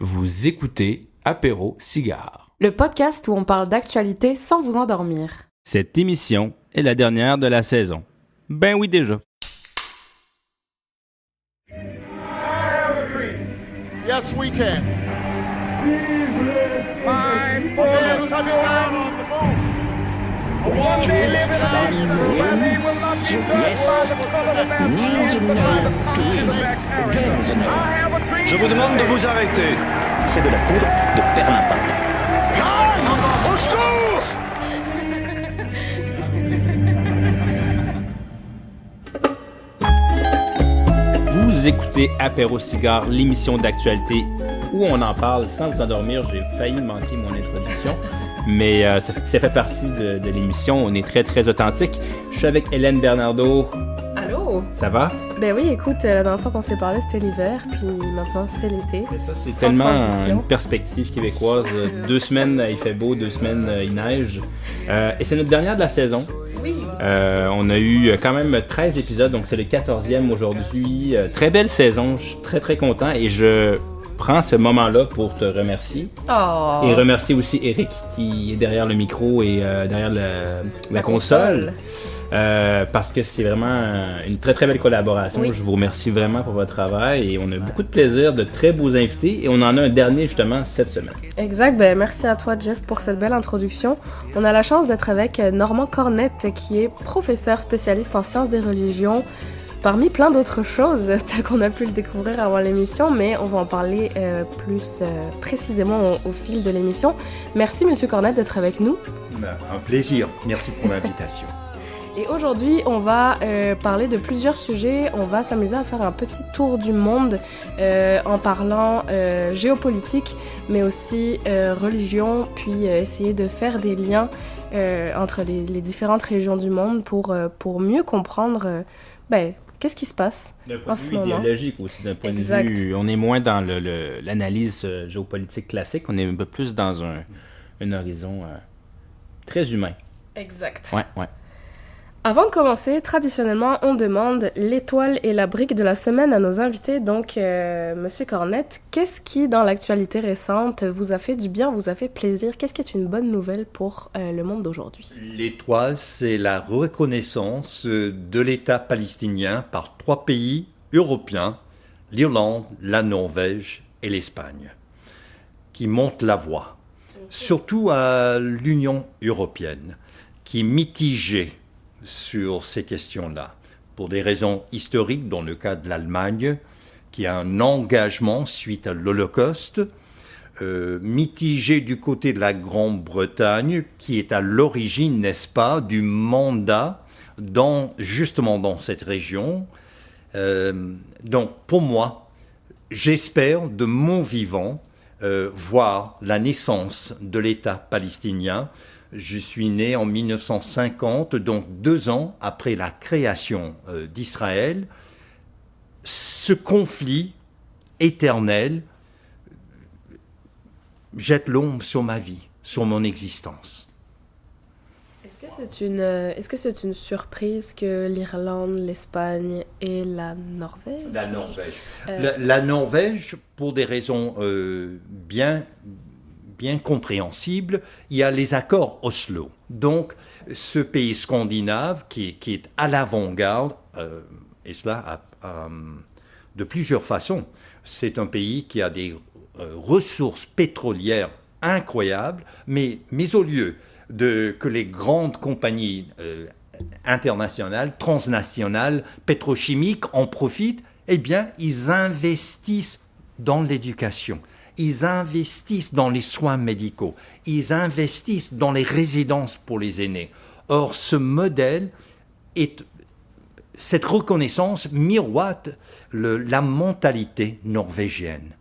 Vous écoutez Apéro Cigare. Le podcast où on parle d'actualité sans vous endormir. Cette émission est la dernière de la saison. Ben oui déjà. Yes, we can. Touchdown on the moon. Je vous demande de vous arrêter. C'est de la poudre de perlimpinpin. Au secours! Vous écoutez Apéro Cigare, l'émission d'actualité où on en parle sans vous endormir. J'ai failli manquer mon introduction, mais ça fait partie de l'émission. On est très, très authentique. Je suis avec Hélène Bernardo. Allô? Ça va? Ben oui, écoute, la dernière fois qu'on s'est parlé, c'était l'hiver, puis maintenant, c'est l'été. Et ça, c'est Sans tellement transition. une perspective québécoise. 2 semaines, il fait beau, 2 semaines, il neige. Et c'est notre dernière de la saison. Oui. On a eu quand même 13 épisodes, donc c'est le 14e aujourd'hui. Très belle saison, je suis très très content et je prends ce moment-là pour te remercier. Oh. Et remercier aussi Eric qui est derrière le micro et derrière la console. Parce que c'est vraiment une très très belle collaboration. Oui. Je vous remercie vraiment pour votre travail et on a beaucoup de plaisir, de très beaux invités et on en a un dernier justement cette semaine. Exact, ben merci à toi, Jeff, pour cette belle introduction. On a la chance d'être avec Normand Cornette, qui est professeur spécialiste en sciences des religions, parmi plein d'autres choses, tel qu'on a pu le découvrir avant l'émission, mais on va en parler plus précisément au fil de l'émission. Merci, Monsieur Cornette, d'être avec nous. Un plaisir. Merci pour l'invitation. Et aujourd'hui, on va parler de plusieurs sujets. On va s'amuser à faire un petit tour du monde en parlant géopolitique, mais aussi religion, puis essayer de faire des liens entre les différentes régions du monde pour mieux comprendre qu'est-ce qui se passe D'un point en de ce vue moment. idéologique aussi, d'un point Exact. de vue, on est moins dans l'analyse géopolitique classique, on est un peu plus dans un horizon très humain. Exact. Ouais. Avant de commencer, traditionnellement, on demande l'étoile et la brique de la semaine à nos invités. Donc, Monsieur Cornette, qu'est-ce qui, dans l'actualité récente, vous a fait du bien, vous a fait plaisir? Qu'est-ce qui est une bonne nouvelle pour le monde d'aujourd'hui? L'étoile, c'est la reconnaissance de l'État palestinien par 3 pays européens, l'Irlande, la Norvège et l'Espagne, qui montent la voie. Surtout à l'Union européenne, qui est mitigée sur ces questions-là, pour des raisons historiques, dans le cas de l'Allemagne, qui a un engagement suite à l'Holocauste, mitigé du côté de la Grande-Bretagne, qui est à l'origine, n'est-ce pas, du mandat justement dans cette région. Donc, pour moi, j'espère de mon vivant voir la naissance de l'État palestinien. Je suis né en 1950, donc 2 ans après la création d'Israël. Ce conflit éternel jette l'ombre sur ma vie, sur mon existence. Est-ce que c'est une surprise que l'Irlande, l'Espagne et la Norvège? La Norvège. La Norvège, pour des raisons bien compréhensibles, il y a les accords Oslo. Donc, ce pays scandinave qui est à l'avant-garde, et cela de plusieurs façons. C'est un pays qui a des ressources pétrolières incroyables, mais au lieu que les grandes compagnies internationales, transnationales, pétrochimiques en profitent, eh bien, ils investissent dans l'éducation. Ils investissent dans les soins médicaux, ils investissent dans les résidences pour les aînés. Or, ce modèle, cette reconnaissance miroite la mentalité norvégienne.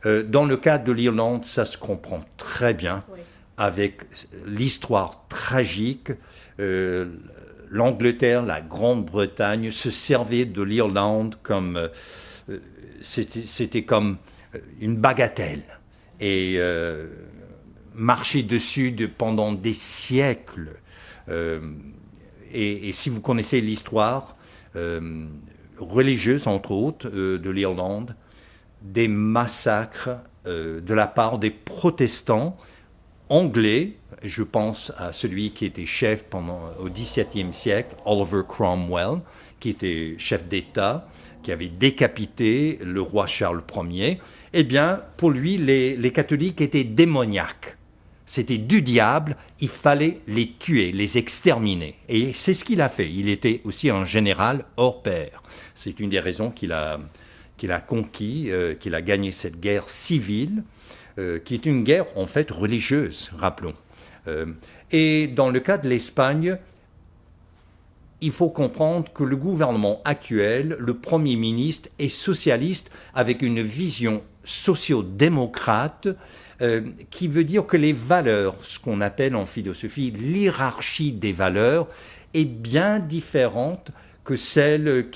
Dans le cas de l'Irlande, ça se comprend très bien, oui, avec l'histoire tragique. L'Angleterre, la Grande-Bretagne se servaient de l'Irlande comme... c'était comme une bagatelle et marcher dessus pendant des siècles. Et si vous connaissez l'histoire religieuse, entre autres, de l'Irlande, des massacres de la part des protestants anglais. Je pense à celui qui était chef au XVIIe siècle, Oliver Cromwell, qui était chef d'État, qui avait décapité le roi Charles Ier. Eh bien, pour lui, les catholiques étaient démoniaques. C'était du diable, il fallait les tuer, les exterminer. Et c'est ce qu'il a fait. Il était aussi un général hors pair. C'est une des raisons qu'il a conquis, qu'il a gagné cette guerre civile, qui est une guerre en fait religieuse, rappelons. Et dans le cas de l'Espagne, il faut comprendre que le gouvernement actuel, le Premier ministre, est socialiste avec une vision socio-démocrate qui veut dire que les valeurs, ce qu'on appelle en philosophie l'hiérarchie des valeurs, est bien différente que celle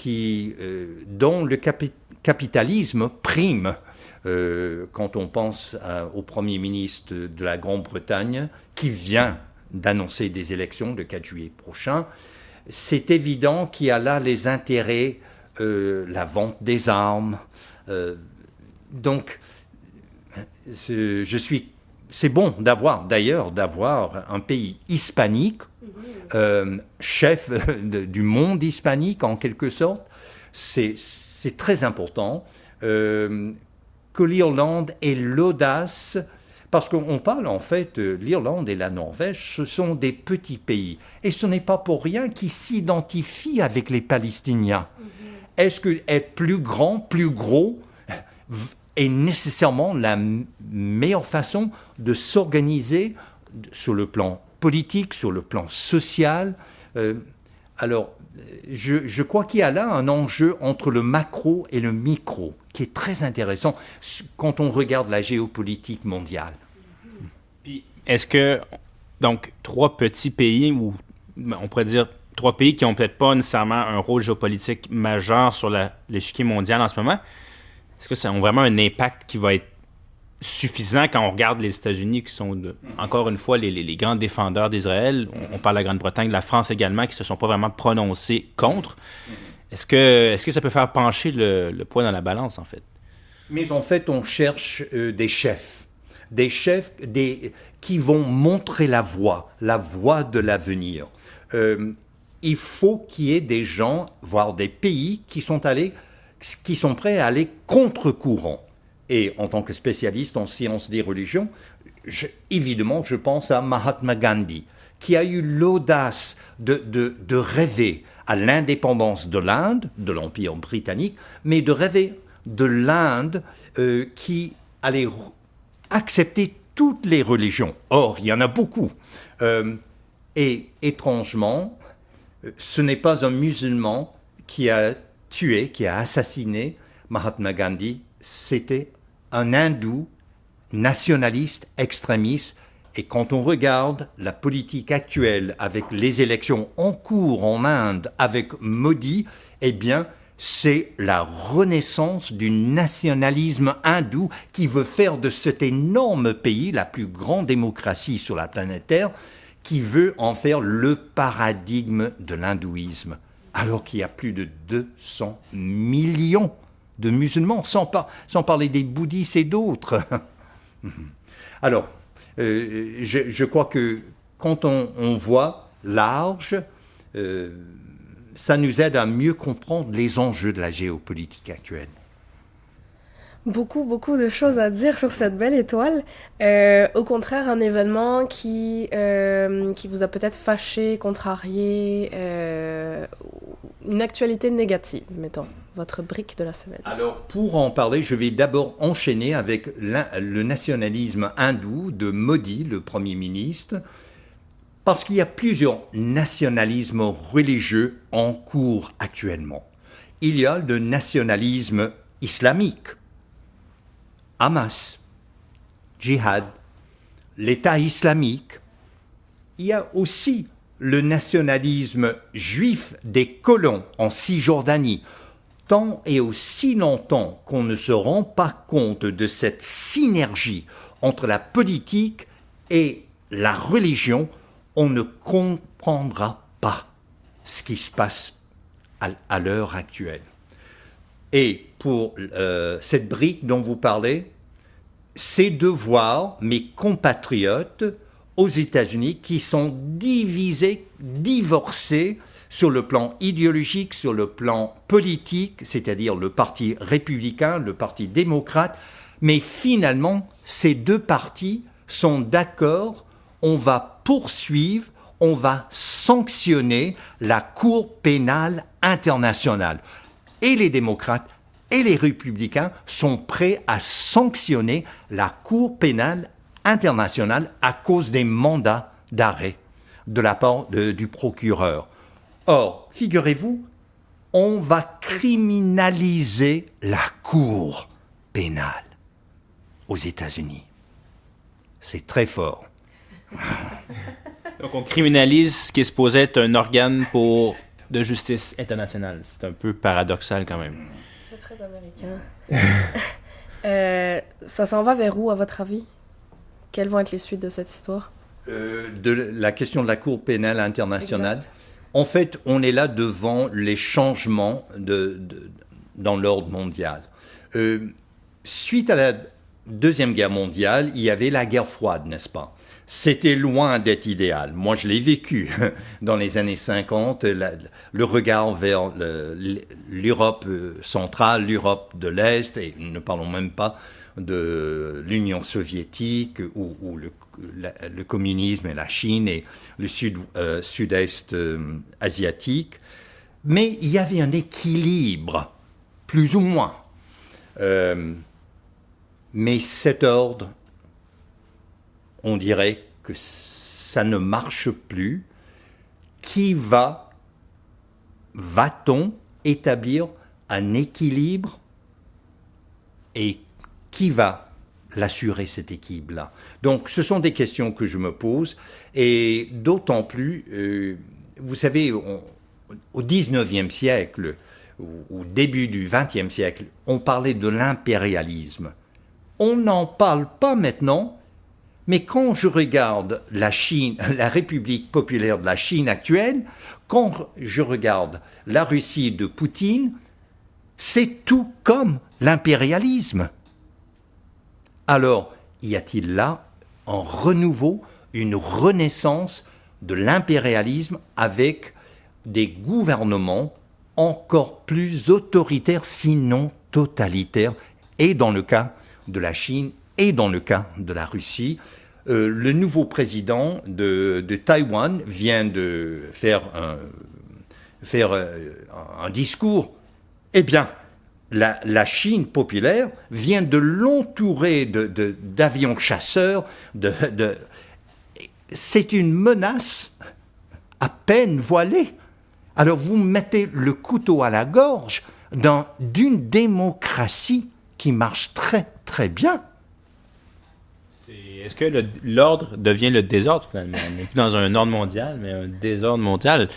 dont le capitalisme prime. Quand on pense au Premier ministre de la Grande-Bretagne, qui vient d'annoncer des élections le 4 juillet prochain, c'est évident qu'il y a là les intérêts, la vente des armes. Donc, c'est bon d'avoir un pays hispanique, chef du monde hispanique en quelque sorte. C'est très important que l'Irlande ait l'audace, parce qu'on parle en fait, l'Irlande et la Norvège, ce sont des petits pays. Et ce n'est pas pour rien qu'ils s'identifient avec les Palestiniens. Est-ce que être plus grand, plus gros, est nécessairement la meilleure façon de s'organiser sur le plan politique, sur le plan social? Alors, je crois qu'il y a là un enjeu entre le macro et le micro, qui est très intéressant quand on regarde la géopolitique mondiale. Puis, est-ce que, donc, 3 petits pays, ou on pourrait dire 3 pays qui n'ont peut-être pas nécessairement un rôle géopolitique majeur sur l'échiquier mondial en ce moment, est-ce que ça a vraiment un impact qui va être suffisant quand on regarde les États-Unis qui sont, encore une fois, les grands défendeurs d'Israël? On parle de la Grande-Bretagne, de la France également, qui ne se sont pas vraiment prononcés contre. Est-ce que ça peut faire pencher le poids dans la balance, en fait? Mais en fait, on cherche des chefs qui vont montrer la voie de l'avenir. Il faut qu'il y ait des gens, voire des pays, qui sont prêts à aller contre-courant. Et en tant que spécialiste en sciences des religions, évidemment, je pense à Mahatma Gandhi, qui a eu l'audace de rêver à l'indépendance de l'Inde, de l'Empire britannique, mais de rêver de l'Inde qui allait accepter toutes les religions. Or, il y en a beaucoup. Et étrangement, ce n'est pas un musulman qui a tué, qui a assassiné Mahatma Gandhi, c'était un hindou nationaliste, extrémiste. Et quand on regarde la politique actuelle avec les élections en cours en Inde avec Modi, eh bien, c'est la renaissance du nationalisme hindou qui veut faire de cet énorme pays, la plus grande démocratie sur la planète Terre, qui veut en faire le paradigme de l'hindouisme. Alors qu'il y a plus de 200 millions de musulmans, sans parler des bouddhistes et d'autres. Alors, je crois que quand on voit large, ça nous aide à mieux comprendre les enjeux de la géopolitique actuelle. Beaucoup de choses à dire sur cette belle étoile. Au contraire, un événement qui vous a peut-être fâché, contrarié, une actualité négative, mettons, votre brique de la semaine. Alors, pour en parler, je vais d'abord enchaîner avec le nationalisme hindou de Modi, le Premier ministre, parce qu'il y a plusieurs nationalismes religieux en cours actuellement. Il y a le nationalisme islamique, Hamas, Djihad, l'État islamique. Il y a aussi le nationalisme juif des colons en Cisjordanie. Tant et aussi longtemps qu'on ne se rend pas compte de cette synergie entre la politique et la religion, on ne comprendra pas ce qui se passe à l'heure actuelle. Et pour cette brique dont vous parlez, c'est de voir mes compatriotes aux États-Unis qui sont divisés, divorcés sur le plan idéologique, sur le plan politique, c'est-à-dire le Parti républicain, le Parti démocrate, mais finalement, ces deux partis sont d'accord, on va poursuivre, on va sanctionner la Cour pénale internationale. Et les démocrates et les républicains sont prêts à sanctionner la Cour pénale internationale à cause des mandats d'arrêt de la part du procureur. Or, figurez-vous, on va criminaliser la Cour pénale aux États-Unis. C'est très fort. Donc, on criminalise ce qui est supposé être un organe de justice internationale. C'est un peu paradoxal quand même. C'est très américain. Ça s'en va vers où, à votre avis? Quelles vont être les suites de cette histoire? De la question de la Cour pénale internationale. Exact. En fait, on est là devant les changements dans l'ordre mondial. Suite à la Deuxième Guerre mondiale, il y avait la guerre froide, n'est-ce pas? C'était loin d'être idéal. Moi, je l'ai vécu dans les années 50, le regard vers l'Europe centrale, l'Europe de l'Est, et ne parlons même pas de l'Union soviétique ou le communisme et la Chine et le sud-est asiatique. Mais il y avait un équilibre, plus ou moins. Mais cet ordre, on dirait que ça ne marche plus. Va-t-on établir un équilibre et qui va l'assurer, cet équilibre-là? Donc, ce sont des questions que je me pose, et d'autant plus, vous savez, au 19e siècle, au début du 20e siècle, on parlait de l'impérialisme. On n'en parle pas maintenant, mais quand je regarde la Chine, la République populaire de la Chine actuelle, quand je regarde la Russie de Poutine, c'est tout comme l'impérialisme. Alors, y a-t-il là un renouveau, une renaissance de l'impérialisme avec des gouvernements encore plus autoritaires, sinon totalitaires, et dans le cas de la Chine et dans le cas de la Russie? Le nouveau président de Taïwan vient de faire un discours. Eh bien, la Chine populaire vient de l'entourer d'avions chasseurs. C'est une menace à peine voilée. Alors vous mettez le couteau à la gorge d'une démocratie qui marche très très bien. Est-ce que l'ordre devient le désordre finalement? On n'est plus dans un ordre mondial, mais un désordre mondial.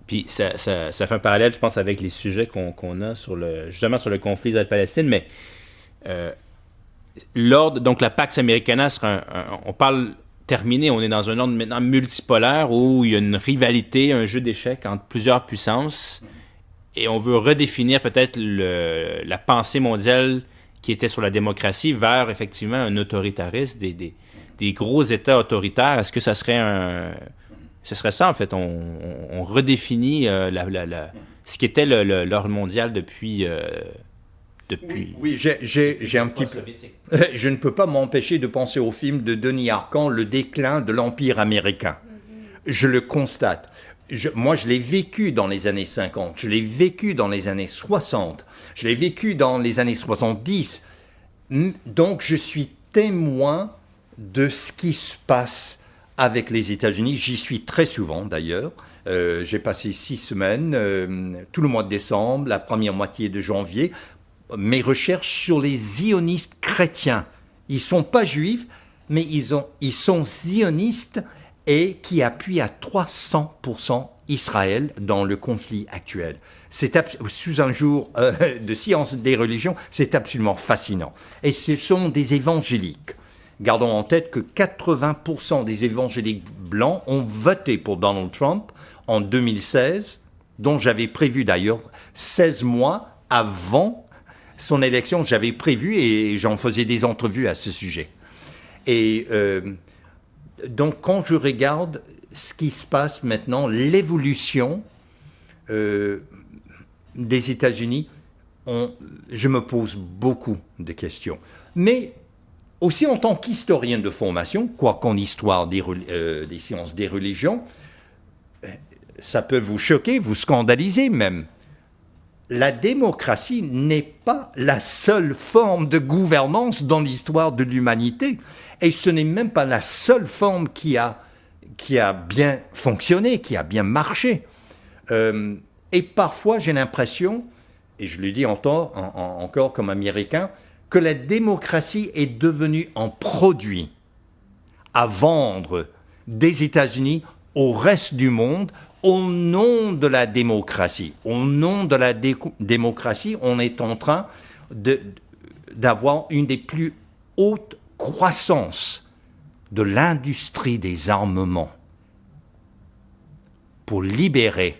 Puis ça fait un parallèle, je pense, avec les sujets qu'on a justement sur le conflit Israël-Palestine, mais l'ordre, donc la Pax Americana on parle terminé, on est dans un ordre maintenant multipolaire où il y a une rivalité, un jeu d'échecs entre plusieurs puissances, et on veut redéfinir peut-être la pensée mondiale qui était sur la démocratie vers effectivement un autoritarisme, des gros États autoritaires. Est-ce que ça serait ce serait ça, en fait? On redéfinit ce qui était l'ordre mondial depuis... Oui, j'ai un petit peu... Je ne peux pas m'empêcher de penser au film de Denis Arcand, Le déclin de l'Empire américain. Je le constate. Moi, je l'ai vécu dans les années 50, je l'ai vécu dans les années 60, je l'ai vécu dans les années 70. Donc, je suis témoin de ce qui se passe avec les États-Unis. J'y suis très souvent, d'ailleurs. J'ai passé 6 semaines, tout le mois de décembre, la première moitié de janvier. Mes recherches sur les zionistes chrétiens. Ils ne sont pas juifs, mais ils sont zionistes et qui appuient à 300% Israël dans le conflit actuel. Sous un jour de science des religions, c'est absolument fascinant. Et ce sont des évangéliques. Gardons en tête que 80% des évangéliques blancs ont voté pour Donald Trump en 2016, dont j'avais prévu d'ailleurs 16 mois avant son élection, j'avais prévu et j'en faisais des entrevues à ce sujet. Et donc, quand je regarde ce qui se passe maintenant, l'évolution des États-Unis, je me pose beaucoup de questions. Mais aussi en tant qu'historien de formation, quoi qu'en histoire des sciences des religions, ça peut vous choquer, vous scandaliser même. La démocratie n'est pas la seule forme de gouvernance dans l'histoire de l'humanité. Et ce n'est même pas la seule forme qui a bien fonctionné, qui a bien marché. Et parfois, j'ai l'impression, et je le dis encore comme Américain, que la démocratie est devenue un produit à vendre des États-Unis au reste du monde au nom de la démocratie. Au nom de la démocratie, on est en train d'avoir une des plus hautes croissances de l'industrie des armements pour libérer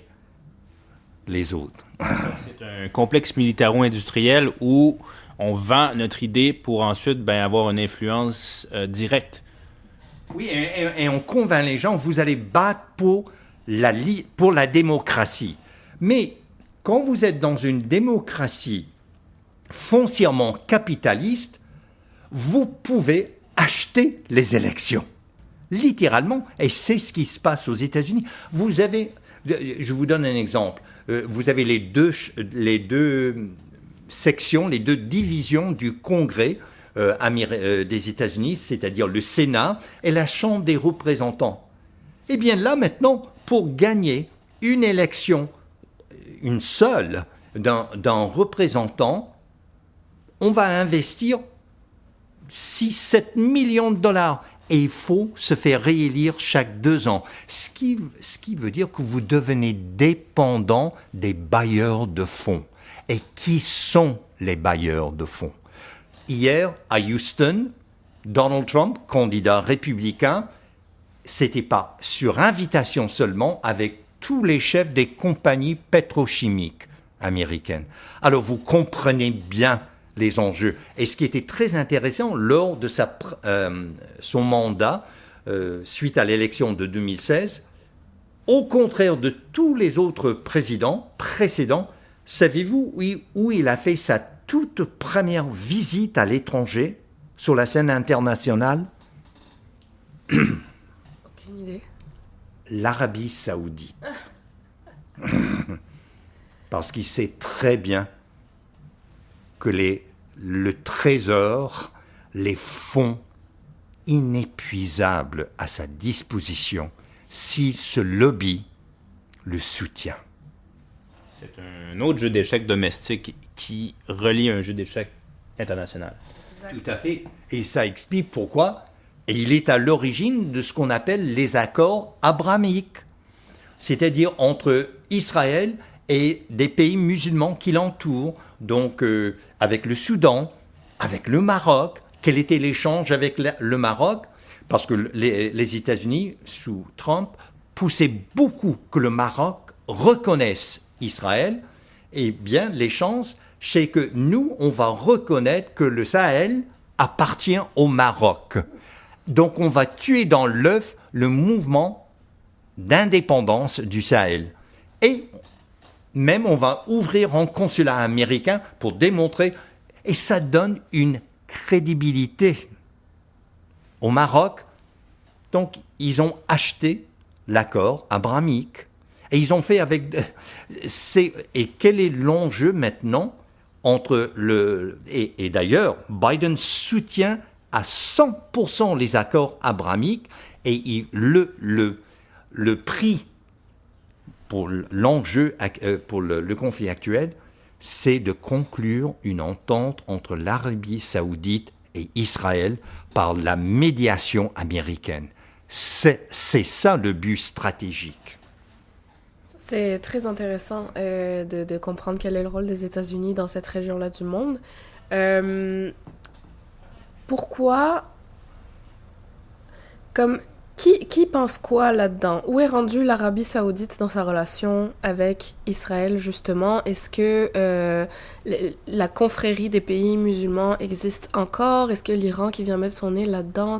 les autres. C'est un complexe militaro-industriel où on vend notre idée pour ensuite avoir une influence directe. Oui, et on convainc les gens, vous allez battre pour la démocratie. Mais quand vous êtes dans une démocratie foncièrement capitaliste, vous pouvez acheter les élections. Littéralement, et c'est ce qui se passe aux États-Unis. Je vous donne un exemple. Vous avez les deux sections, les deux divisions du Congrès des États-Unis, c'est-à-dire le Sénat et la Chambre des représentants. Eh bien là, maintenant, pour gagner une élection, une seule, d'un représentant, on va investir 6-7 millions de dollars. Et il faut se faire réélire chaque 2 ans. Ce qui veut dire que vous devenez dépendant des bailleurs de fonds. Et qui sont les bailleurs de fonds? Hier, à Houston, Donald Trump, candidat républicain, c'était pas sur invitation seulement, avec tous les chefs des compagnies pétrochimiques américaines. Alors vous comprenez bien les enjeux. Et ce qui était très intéressant lors de son mandat, suite à l'élection de 2016, au contraire de tous les autres présidents précédents, savez-vous où il a fait sa toute première visite à l'étranger sur la scène internationale? Aucune idée. L'Arabie Saoudite. Parce qu'il sait très bien que le trésor, les fonds inépuisables à sa disposition si ce lobby le soutient. C'est un autre jeu d'échecs domestique qui relie un jeu d'échecs international. Tout à fait. Et ça explique pourquoi. Et il est à l'origine de ce qu'on appelle les accords abrahamiques, c'est-à-dire entre Israël et des pays musulmans qui l'entourent, donc avec le Soudan, avec le Maroc. Quel était l'échange avec le Maroc? Parce que les États-Unis, sous Trump, poussaient beaucoup que le Maroc reconnaisse Israël. Eh bien, l'échange, c'est que nous, on va reconnaître que le Sahel appartient au Maroc. Donc, on va tuer dans l'œuf le mouvement d'indépendance du Sahel. Et même, on va ouvrir un consulat américain pour démontrer, et ça donne une crédibilité au Maroc. Donc, ils ont acheté l'accord abrahamique. Et ils ont fait avec... Et quel est l'enjeu maintenant entre et d'ailleurs, Biden soutient à 100% les accords abrahamiques et le prix pour l'enjeu, pour le conflit actuel, c'est de conclure une entente entre l'Arabie Saoudite et Israël par la médiation américaine. C'est ça le but stratégique. C'est très intéressant de comprendre quel est le rôle des États-Unis dans cette région-là du monde. Pourquoi, Qui pense quoi là-dedans? Où est rendue l'Arabie Saoudite dans sa relation avec Israël, justement? Est-ce que la confrérie des pays musulmans existe encore? Est-ce que l'Iran qui vient mettre son nez là-dedans?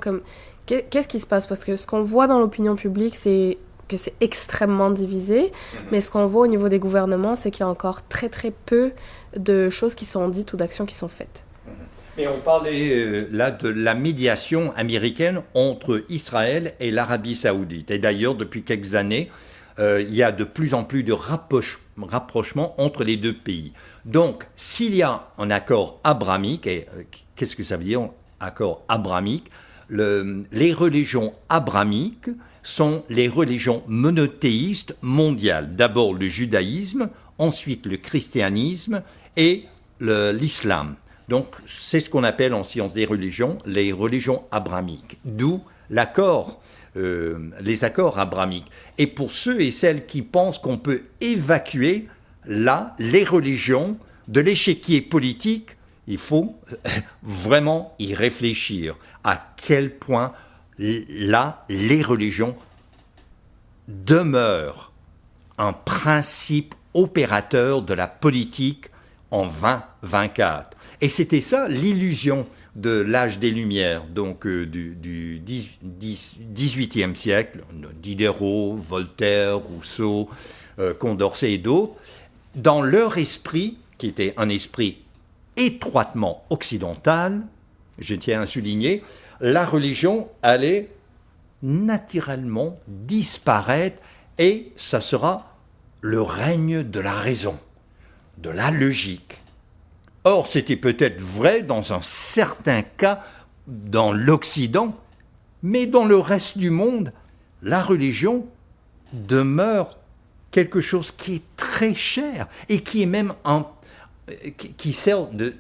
Qu'est-ce qui se passe? Parce que ce qu'on voit dans l'opinion publique, c'est que c'est extrêmement divisé, mais ce qu'on voit au niveau des gouvernements, c'est qu'il y a encore très très peu de choses qui sont dites ou d'actions qui sont faites. Mais on parlait là de la médiation américaine entre Israël et l'Arabie Saoudite. Et d'ailleurs, depuis quelques années, il y a de plus en plus de rapprochement entre les deux pays. Donc, s'il y a un accord abrahamique, et qu'est-ce que ça veut dire, accord abrahamique? Les religions abrahamiques sont les religions monothéistes mondiales. D'abord le judaïsme, ensuite le christianisme et l'islam. Donc, c'est ce qu'on appelle en sciences des religions les religions abrahamiques. D'où les accords abrahamiques. Et pour ceux et celles qui pensent qu'on peut évacuer là les religions de l'échiquier politique, il faut vraiment y réfléchir. À quel point là les religions demeurent un principe opérateur de la politique en 2024. Et c'était ça l'illusion de l'âge des Lumières, donc du XVIIIe siècle, Diderot, Voltaire, Rousseau, Condorcet et d'autres, dans leur esprit, qui était un esprit étroitement occidental, je tiens à souligner, la religion allait naturellement disparaître et ça sera le règne de la raison, de la logique. Or, c'était peut-être vrai dans un certain cas dans l'Occident, mais dans le reste du monde, la religion demeure quelque chose qui est très cher et qui est même qui sert de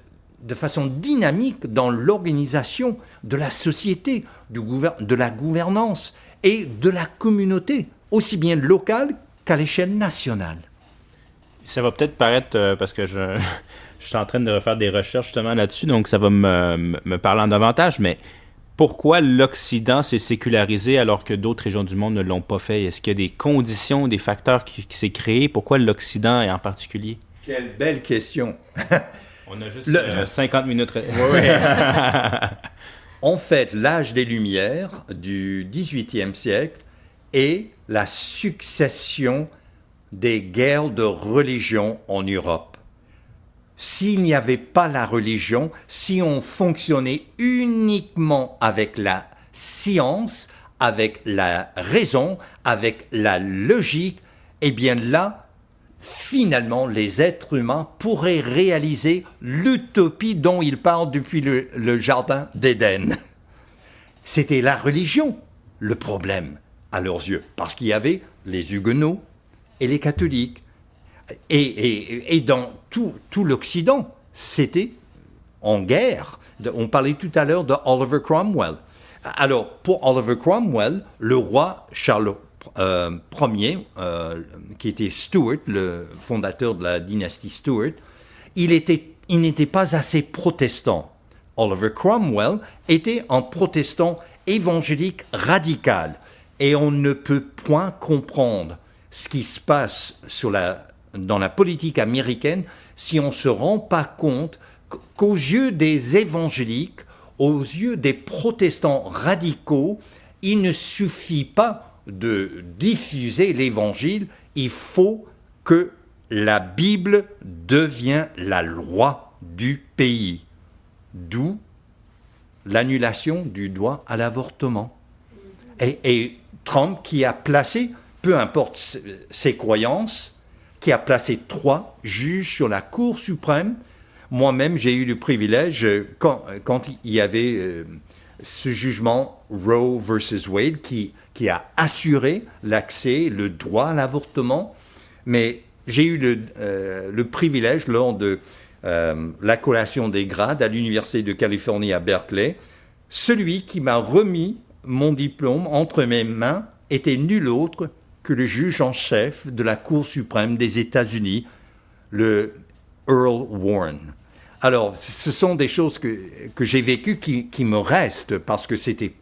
façon dynamique dans l'organisation de la société, de la gouvernance et de la communauté, aussi bien locale qu'à l'échelle nationale. Ça va peut-être paraître, parce que je suis en train de refaire des recherches justement là-dessus, donc ça va me parler en davantage, mais pourquoi l'Occident s'est sécularisé alors que d'autres régions du monde ne l'ont pas fait? Est-ce qu'il y a des conditions, des facteurs qui s'est créé? Pourquoi l'Occident en particulier? Quelle belle question! On a juste 50 minutes. En fait, l'âge des Lumières du XVIIIe siècle est la succession des guerres de religion en Europe. S'il n'y avait pas la religion, si on fonctionnait uniquement avec la science, avec la raison, avec la logique, eh bien là, finalement, les êtres humains pourraient réaliser l'utopie dont ils parlent depuis le jardin d'Éden. C'était la religion, le problème, à leurs yeux, parce qu'il y avait les huguenots et les catholiques. Et dans tout l'Occident, c'était en guerre. On parlait tout à l'heure de Oliver Cromwell. Alors, pour Oliver Cromwell, le roi Charles Ier, qui était Stuart, le fondateur de la dynastie Stuart, il n'était pas assez protestant. Oliver Cromwell était un protestant évangélique radical. Et on ne peut point comprendre ce qui se passe dans la politique américaine si on ne se rend pas compte qu'aux yeux des évangéliques, aux yeux des protestants radicaux, il ne suffit pas de diffuser l'évangile, il faut que la Bible devienne la loi du pays. D'où l'annulation du droit à l'avortement. Et Trump qui a placé, peu importe ses croyances, qui a placé 3 juges sur la Cour suprême. Moi-même, j'ai eu le privilège, quand il y avait ce jugement Roe versus Wade, qui a assuré l'accès, le droit à l'avortement, mais j'ai eu le privilège lors de la collation des grades à l'Université de Californie à Berkeley. Celui qui m'a remis mon diplôme entre mes mains était nul autre que le juge en chef de la Cour suprême des États-Unis, le Earl Warren. Alors, ce sont des choses que j'ai vécues qui me restent parce que c'était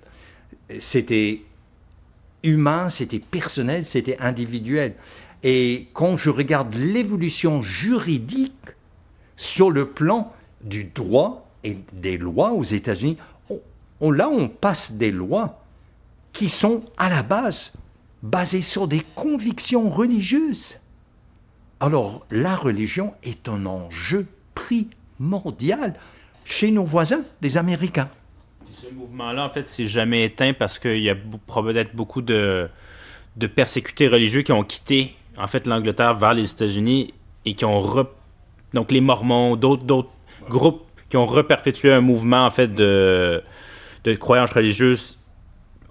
humain, c'était personnel, c'était individuel. Et quand je regarde l'évolution juridique sur le plan du droit et des lois aux États-Unis, là on passe des lois qui sont à la base basées sur des convictions religieuses. Alors la religion est un enjeu primordial chez nos voisins, les Américains. Ce mouvement-là, en fait, s'est jamais éteint parce qu'il y a peut-être beaucoup de persécutés religieux qui ont quitté, en fait, l'Angleterre vers les États-Unis et qui ont... Donc, les Mormons, d'autres groupes qui ont reperpétué un mouvement, en fait, de croyances religieuses,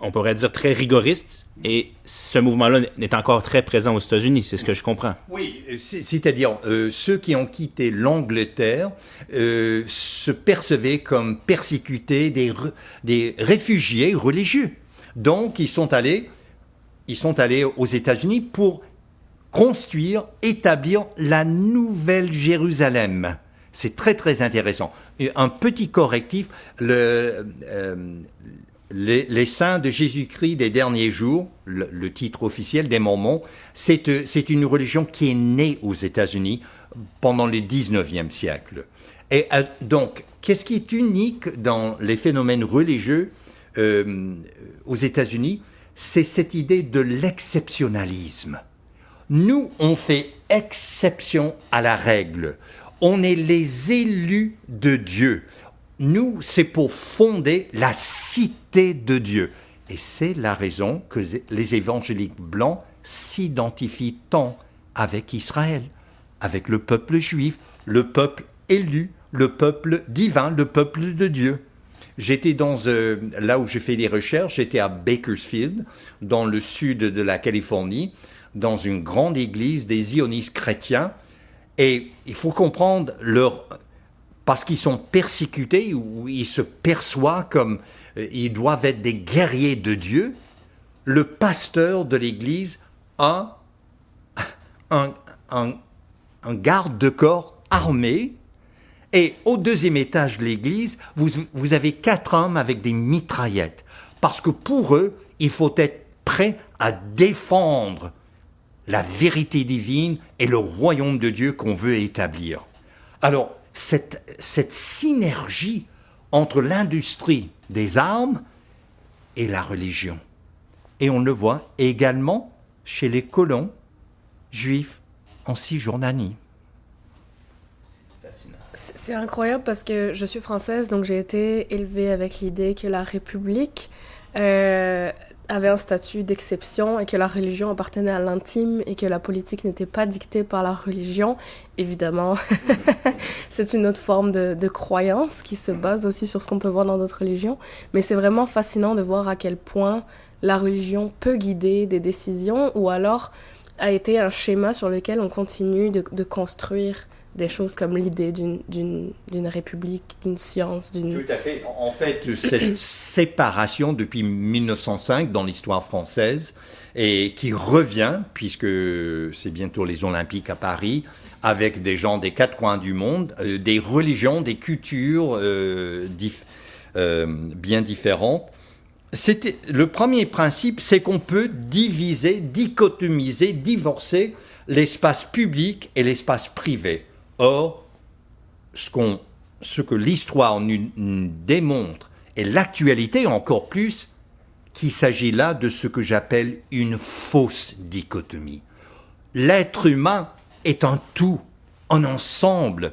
on pourrait dire très rigoristes. Et ce mouvement-là est encore très présent aux États-Unis, c'est ce que je comprends. Oui, c'est-à-dire ceux qui ont quitté l'Angleterre se percevaient comme persécutés des réfugiés religieux. Donc, ils sont allés aux États-Unis pour construire, établir la Nouvelle Jérusalem. C'est très, très intéressant. Et un petit correctif, les saints de Jésus-Christ des derniers jours, le titre officiel des Mormons, c'est une religion qui est née aux États-Unis pendant le 19e siècle. Et donc, qu'est-ce qui est unique dans les phénomènes religieux aux États-Unis? C'est cette idée de l'exceptionnalisme. Nous, on fait exception à la règle. On est les élus de Dieu. Nous, c'est pour fonder la cité de Dieu. Et c'est la raison que les évangéliques blancs s'identifient tant avec Israël, avec le peuple juif, le peuple élu, le peuple divin, le peuple de Dieu. J'étais là où je fais des recherches, j'étais à Bakersfield, dans le sud de la Californie, dans une grande église des zionistes chrétiens. Et il faut comprendre parce qu'ils sont persécutés ou ils se perçoivent comme ils doivent être des guerriers de Dieu, le pasteur de l'église a un garde de corps armé. Et au deuxième étage de l'église, vous avez 4 hommes avec des mitraillettes. Parce que pour eux, il faut être prêt à défendre la vérité divine et le royaume de Dieu qu'on veut établir. Alors, cette synergie entre l'industrie des armes et la religion. Et on le voit également chez les colons juifs en Cisjordanie. C'est incroyable parce que je suis française, donc j'ai été élevée avec l'idée que la République avait un statut d'exception et que la religion appartenait à l'intime et que la politique n'était pas dictée par la religion. Évidemment, c'est une autre forme de croyance qui se base aussi sur ce qu'on peut voir dans d'autres religions. Mais c'est vraiment fascinant de voir à quel point la religion peut guider des décisions ou alors a été un schéma sur lequel on continue de construire des choses comme l'idée d'une république, d'une science, d'une... Tout à fait. En fait, cette séparation depuis 1905 dans l'histoire française et qui revient, puisque c'est bientôt les Olympiques à Paris, avec des gens des 4 coins du monde, des religions, des cultures bien différentes. Le premier principe, c'est qu'on peut diviser, dichotomiser, divorcer l'espace public et l'espace privé. Or, ce que l'histoire nous démontre, et l'actualité encore plus, qu'il s'agit là de ce que j'appelle une fausse dichotomie. L'être humain est un tout, un ensemble.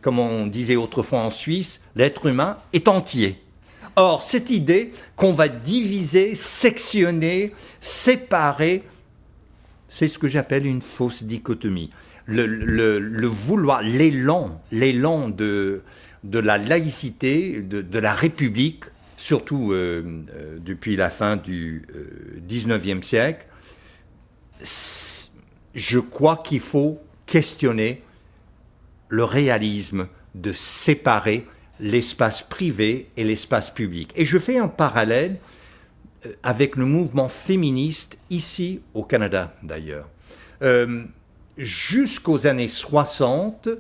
Comme on disait autrefois en Suisse, l'être humain est entier. Or, cette idée qu'on va diviser, sectionner, séparer, c'est ce que j'appelle une fausse dichotomie. Le vouloir, l'élan de la laïcité, de la République, surtout depuis la fin du 19e siècle, je crois qu'il faut questionner le réalisme de séparer l'espace privé et l'espace public. Et je fais un parallèle avec le mouvement féministe ici au Canada d'ailleurs. Jusqu'aux années 60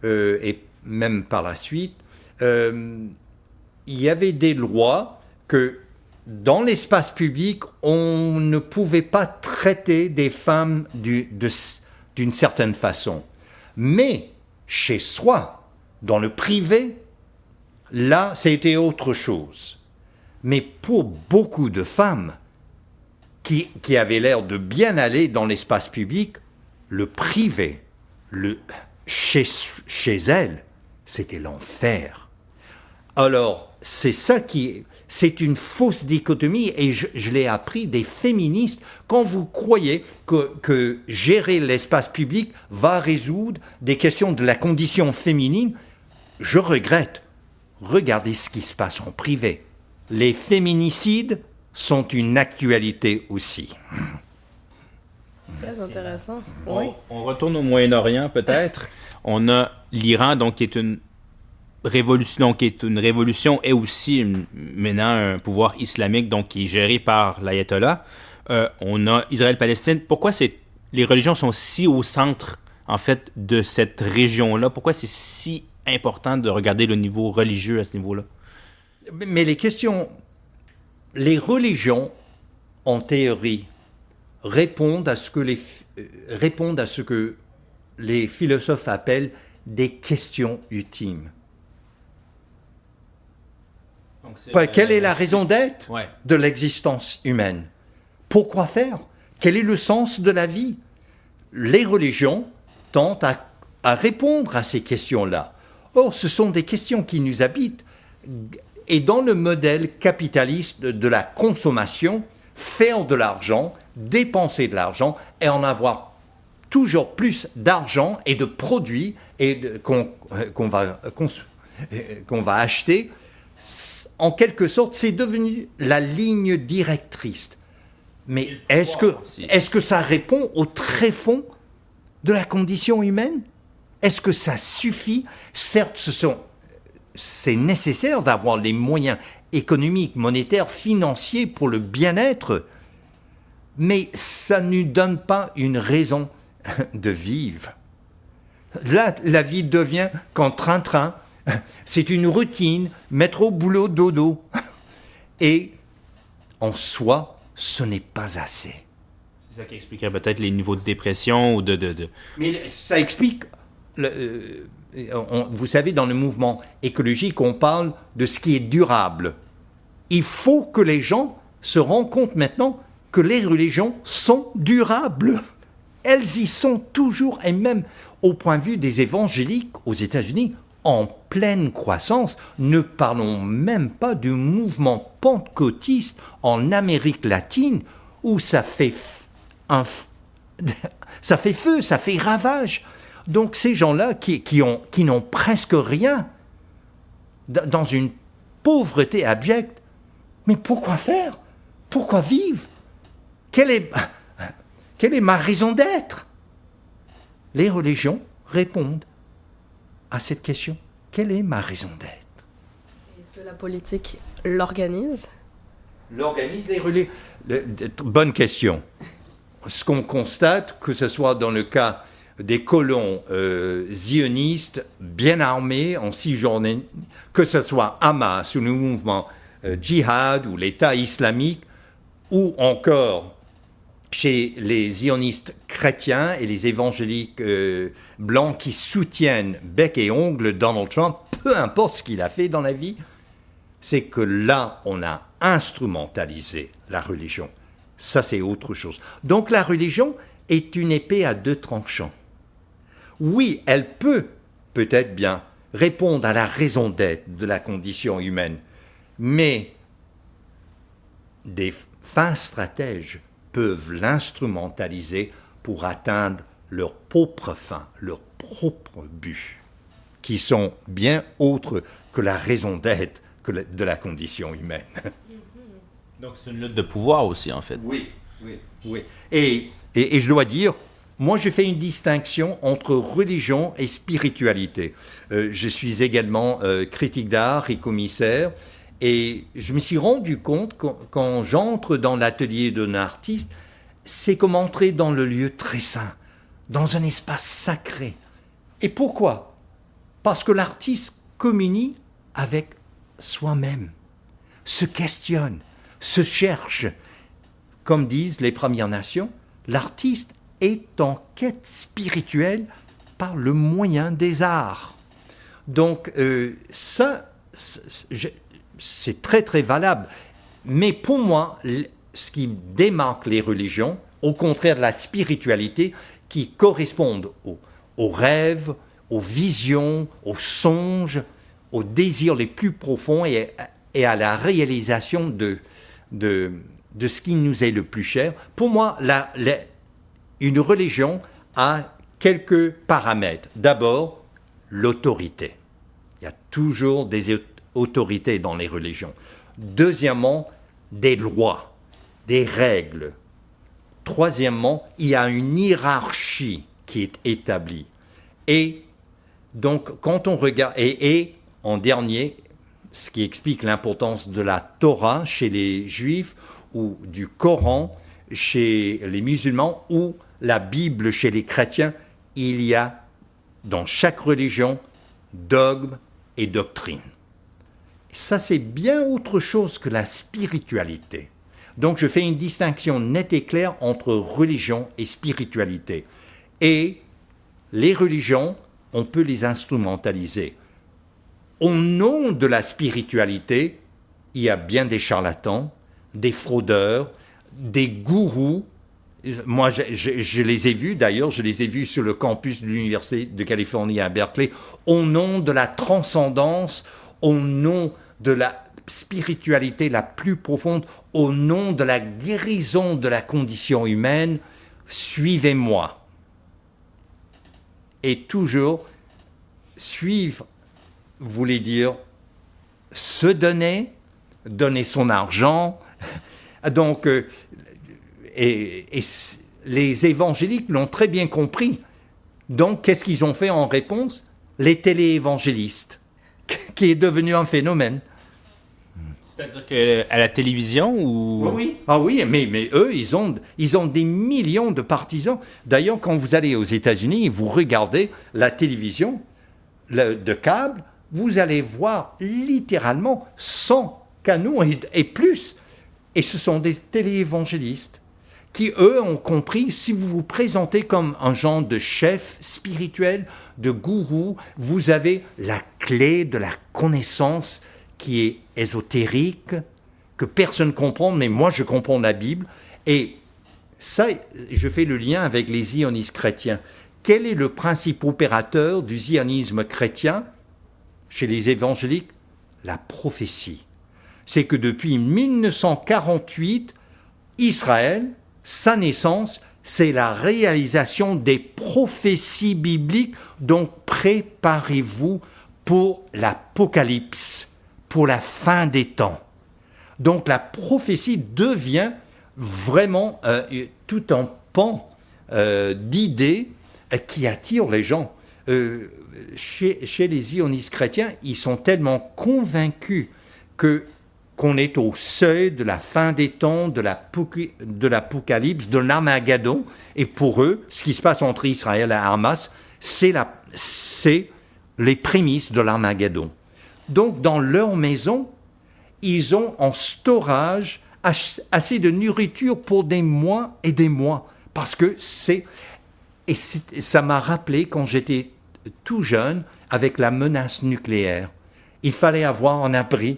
et même par la suite, il y avait des lois que dans l'espace public, on ne pouvait pas traiter des femmes d'une certaine façon. Mais chez soi, dans le privé, là, c'était autre chose. Mais pour beaucoup de femmes qui avaient l'air de bien aller dans l'espace public, le privé, chez elles, c'était l'enfer. Alors, c'est une fausse dichotomie, et je l'ai appris des féministes. Quand vous croyez que gérer l'espace public va résoudre des questions de la condition féminine, je regrette. Regardez ce qui se passe en privé. Les féminicides sont une actualité aussi. Très intéressant. On retourne au Moyen-Orient peut-être. On a l'Iran, donc qui est une révolution et aussi maintenant un pouvoir islamique donc qui est géré par l'ayatollah. On a Israël-Palestine. Pourquoi les religions sont si au centre en fait de cette région-là? Pourquoi c'est si important de regarder le niveau religieux à ce niveau-là? Mais les religions, en théorie, répondent à ce que les philosophes appellent des questions ultimes. Quelle est la raison d'être de l'existence humaine? Pourquoi faire? Quel est le sens de la vie? Les religions tentent à répondre à ces questions-là. Or, ce sont des questions qui nous habitent. Et dans le modèle capitaliste de la consommation, faire de l'argent, dépenser de l'argent et en avoir toujours plus d'argent et de produits qu'on va acheter, en quelque sorte, c'est devenu la ligne directrice. Mais est-ce que ça répond au tréfonds de la condition humaine? Est-ce que ça suffit? Certes, c'est nécessaire d'avoir les moyens économiques, monétaires, financiers pour le bien-être, mais ça ne nous donne pas une raison de vivre. Là, la vie devient qu'en train-train, c'est une routine, métro, boulot, dodo. Et en soi, ce n'est pas assez. C'est ça qui expliquerait peut-être les niveaux de dépression ou de... Mais ça explique... vous savez, dans le mouvement écologique, on parle de ce qui est durable. Il faut que les gens se rendent compte maintenant que les religions sont durables. Elles y sont toujours, et même au point de vue des évangéliques aux États-Unis, en pleine croissance. Ne parlons même pas du mouvement pentecôtiste en Amérique latine, où ça fait feu, ça fait ravage. Donc ces gens-là qui n'ont presque rien, dans une pauvreté abjecte, mais pourquoi faire? Pourquoi vivre? Quelle est ma raison d'être? Les religions répondent à cette question. Quelle est ma raison d'être? Est-ce que la politique l'organise? L'organise les religions? Bonne question. Ce qu'on constate, que ce soit dans le cas des colons zionistes bien armés en Cisjordanie, que ce soit Hamas ou le mouvement djihad ou l'État islamique, ou encore chez les zionistes chrétiens et les évangéliques blancs qui soutiennent bec et ongle Donald Trump, peu importe ce qu'il a fait dans la vie, c'est que là, on a instrumentalisé la religion. Ça, c'est autre chose. Donc la religion est une épée à deux tranchants. Oui, elle peut-être bien répondre à la raison d'être de la condition humaine, mais des fins stratèges peuvent l'instrumentaliser pour atteindre leurs propres fins, leurs propres buts, qui sont bien autres que la raison d'être de la condition humaine. Donc c'est une lutte de pouvoir aussi, en fait. Oui. Et je dois dire, moi je fais une distinction entre religion et spiritualité. Je suis également critique d'art et commissaire, et je me suis rendu compte quand j'entre dans l'atelier d'un artiste, c'est comme entrer dans le lieu très saint, dans un espace sacré. Et pourquoi? Parce que l'artiste communie avec soi-même, se questionne, se cherche. Comme disent les Premières Nations, l'artiste est en quête spirituelle par le moyen des arts. Donc ça, c'est très très valable. Mais pour moi, ce qui démarque les religions, au contraire de la spiritualité, qui correspondent aux rêves, aux visions, aux songes, aux désirs les plus profonds et à la réalisation de ce qui nous est le plus cher. Pour moi, une religion a quelques paramètres. D'abord, l'autorité. Il y a toujours des autorités dans les religions. Deuxièmement, des lois, des règles. Troisièmement, il y a une hiérarchie qui est établie. Et donc, quand on regarde... Et en dernier, ce qui explique l'importance de la Torah chez les Juifs ou du Coran chez les musulmans ou la Bible chez les chrétiens, il y a dans chaque religion dogme et doctrine. Ça, c'est bien autre chose que la spiritualité. Donc, je fais une distinction nette et claire entre religion et spiritualité. Et les religions, on peut les instrumentaliser. Au nom de la spiritualité, il y a bien des charlatans, des fraudeurs, des gourous. Moi, je les ai vus, d'ailleurs, je les ai vus sur le campus de l'Université de Californie à Berkeley, au nom de la transcendance, au nom de la spiritualité la plus profonde, au nom de la guérison de la condition humaine, suivez-moi. Et toujours, suivre voulait dire se donner, donner son argent. Donc, et les évangéliques l'ont très bien compris. Donc, qu'est-ce qu'ils ont fait en réponse? Les téléévangélistes, qui est devenu un phénomène. C'est-à-dire qu'à la télévision ou... Oui. Ah oui, mais eux, ils ont des millions de partisans. D'ailleurs, quand vous allez aux États-Unis, vous regardez la télévision de câble, vous allez voir littéralement 100 canaux et plus. Et ce sont des téléévangélistes qui, eux, ont compris, si vous vous présentez comme un genre de chef spirituel, de gourou, vous avez la clé de la connaissance qui est ésotérique, que personne ne comprend, mais moi je comprends la Bible. Et ça, je fais le lien avec les zionistes chrétiens. Quel est le principe opérateur du zionisme chrétien chez les évangéliques? La prophétie. C'est que depuis 1948, Israël, sa naissance, c'est la réalisation des prophéties bibliques. Donc préparez-vous pour l'Apocalypse, pour la fin des temps. Donc la prophétie devient vraiment tout un pan d'idées qui attire les gens. Chez les zionistes chrétiens, ils sont tellement convaincus qu'on est au seuil de la fin des temps, de l'Apocalypse, de l'Armageddon. Et pour eux, ce qui se passe entre Israël et Hamas, c'est les prémices de l'Armageddon. Donc, dans leur maison, ils ont en storage assez de nourriture pour des mois et des mois. Parce que ça m'a rappelé quand j'étais tout jeune avec la menace nucléaire. Il fallait avoir un abri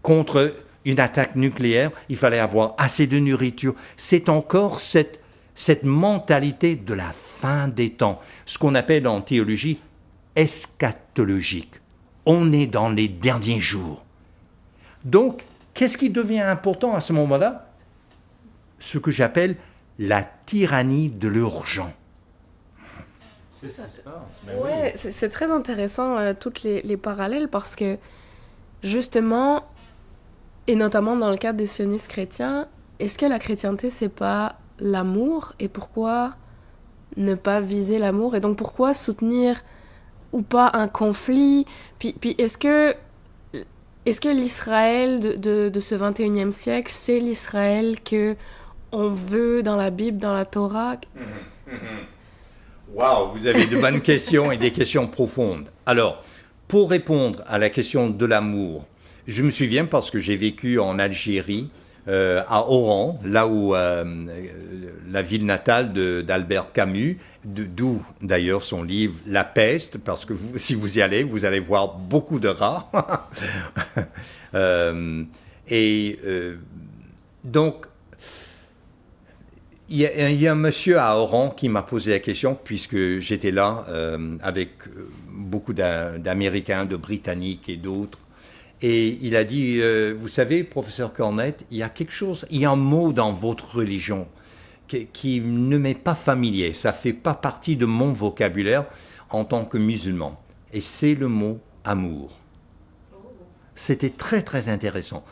contre une attaque nucléaire. Il fallait avoir assez de nourriture. C'est encore cette mentalité de la fin des temps, ce qu'on appelle en théologie eschatologique. On est dans les derniers jours. Donc, qu'est-ce qui devient important à ce moment-là? Ce que j'appelle la tyrannie de l'urgent. C'est ça, c'est pas... Ouais, c'est très intéressant, toutes les parallèles, parce que, justement, et notamment dans le cadre des sionistes chrétiens, est-ce que la chrétienté, c'est pas l'amour? Et pourquoi ne pas viser l'amour? Et donc, pourquoi soutenir ou pas un conflit? Puis est-ce que l'Israël de ce 21e siècle, c'est l'Israël que on veut dans la Bible, dans la Torah? Waouh, vous avez de bonnes questions et des questions profondes. Alors, pour répondre à la question de l'amour, je me souviens, parce que j'ai vécu en Algérie à Oran, là où la ville natale d'Albert Camus, d'où d'ailleurs son livre La Peste, parce que si vous y allez, vous allez voir beaucoup de rats. Donc, il y a un monsieur à Oran qui m'a posé la question, puisque j'étais là avec beaucoup d'Américains, de Britanniques et d'autres. Et il a dit, vous savez, professeur Cornette, il y a un mot dans votre religion qui ne m'est pas familier. Ça ne fait pas partie de mon vocabulaire en tant que musulman. Et c'est le mot amour. C'était très, très intéressant.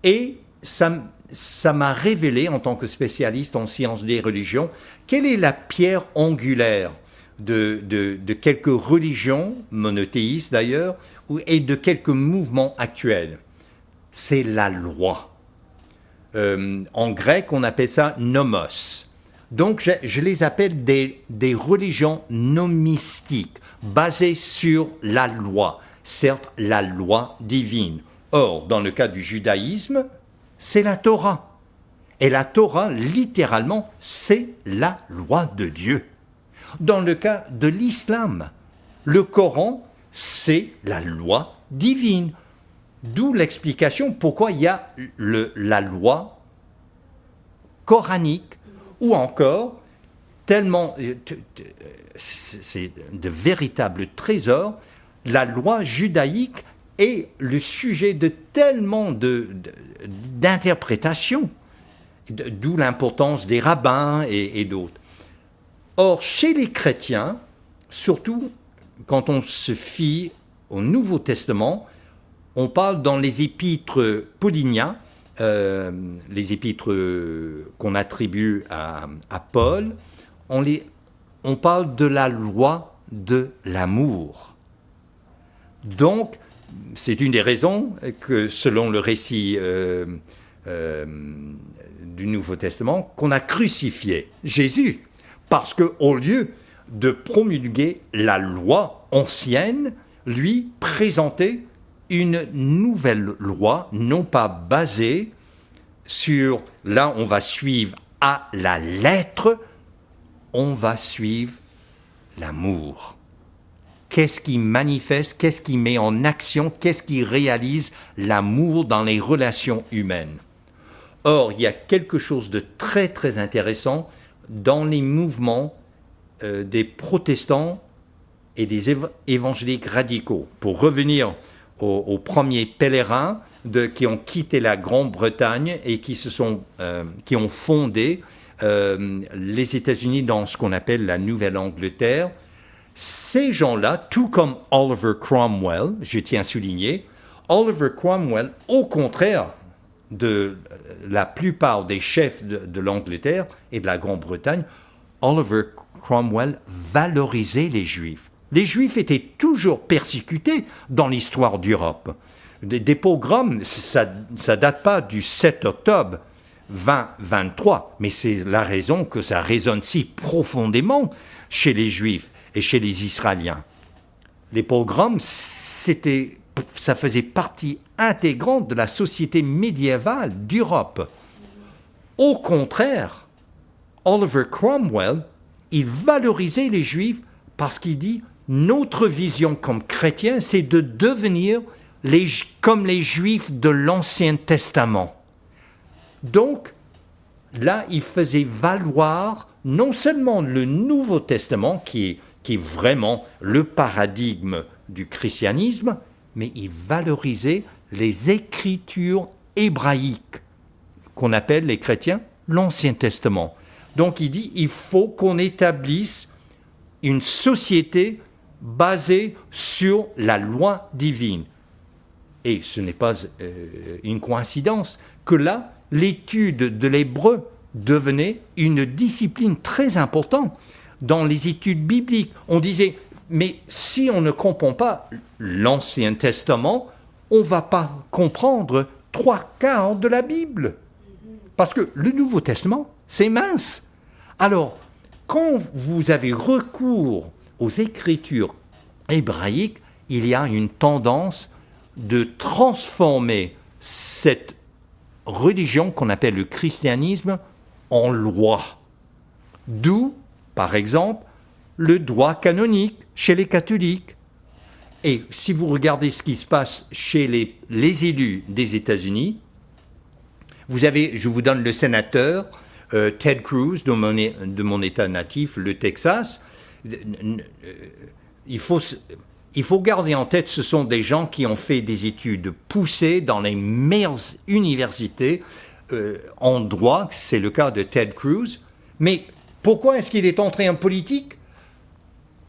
Et ça m'a révélé, en tant que spécialiste en sciences des religions, quelle est la pierre angulaire de quelques religions, monothéistes d'ailleurs, et de quelques mouvements actuels. C'est la loi. En grec, on appelle ça nomos. Donc, je les appelle des religions nomistiques, basées sur la loi. Certes, la loi divine. Or, dans le cas du judaïsme, c'est la Torah. Et la Torah, littéralement, c'est la loi de Dieu. Dans le cas de l'islam, le Coran, c'est la loi divine. D'où l'explication pourquoi il y a la loi coranique, ou encore, tellement, c'est de véritables trésors, la loi judaïque est le sujet de tellement d'interprétations, d'où l'importance des rabbins et d'autres. Or, chez les chrétiens, surtout quand on se fie au Nouveau Testament, on parle dans les épîtres pauliniens, les épîtres qu'on attribue à Paul, on parle de la loi de l'amour. Donc, c'est une des raisons que, selon le récit du Nouveau Testament, qu'on a crucifié Jésus. Parce qu'au lieu de promulguer la loi ancienne, lui présentait une nouvelle loi, non pas basée sur, là on va suivre à la lettre, on va suivre l'amour. Qu'est-ce qui manifeste, qu'est-ce qui met en action, qu'est-ce qui réalise l'amour dans les relations humaines? Or, il y a quelque chose de très très intéressant dans les mouvements des protestants et des évangéliques radicaux. Pour revenir aux premiers pèlerins qui ont quitté la Grande-Bretagne et qui ont fondé les États-Unis dans ce qu'on appelle la Nouvelle-Angleterre, ces gens-là, tout comme Oliver Cromwell, je tiens à souligner, Oliver Cromwell, au contraire de la plupart des chefs de l'Angleterre et de la Grande-Bretagne, Oliver Cromwell valorisait les Juifs. Les Juifs étaient toujours persécutés dans l'histoire d'Europe. Des pogroms, ça date pas du 7 octobre 2023, mais c'est la raison que ça résonne si profondément chez les Juifs et chez les Israéliens. Les pogroms, ça faisait partie intégrante de la société médiévale d'Europe. Au contraire, Oliver Cromwell, il valorisait les Juifs parce qu'il dit « Notre vision comme chrétiens, c'est de devenir comme les Juifs de l'Ancien Testament. » Donc, là, il faisait valoir non seulement le Nouveau Testament, qui est vraiment le paradigme du christianisme, mais il valorisait les écritures hébraïques, qu'on appelle les chrétiens l'Ancien Testament. Donc il dit, il faut qu'on établisse une société basée sur la loi divine. Et ce n'est pas une coïncidence que là, l'étude de l'hébreu devenait une discipline très importante dans les études bibliques. On disait, mais si on ne comprend pas l'Ancien Testament, on ne va pas comprendre 3/4 de la Bible. Parce que le Nouveau Testament, c'est mince. Alors, quand vous avez recours aux écritures hébraïques, il y a une tendance de transformer cette religion qu'on appelle le christianisme en loi. D'où, par exemple, le droit canonique chez les catholiques. Et si vous regardez ce qui se passe chez les élus des États-Unis, je vous donne le sénateur Ted Cruz de mon État natif, le Texas. Il faut garder en tête, ce sont des gens qui ont fait des études poussées dans les meilleures universités en droit, c'est le cas de Ted Cruz. Mais pourquoi est-ce qu'il est entré en politique?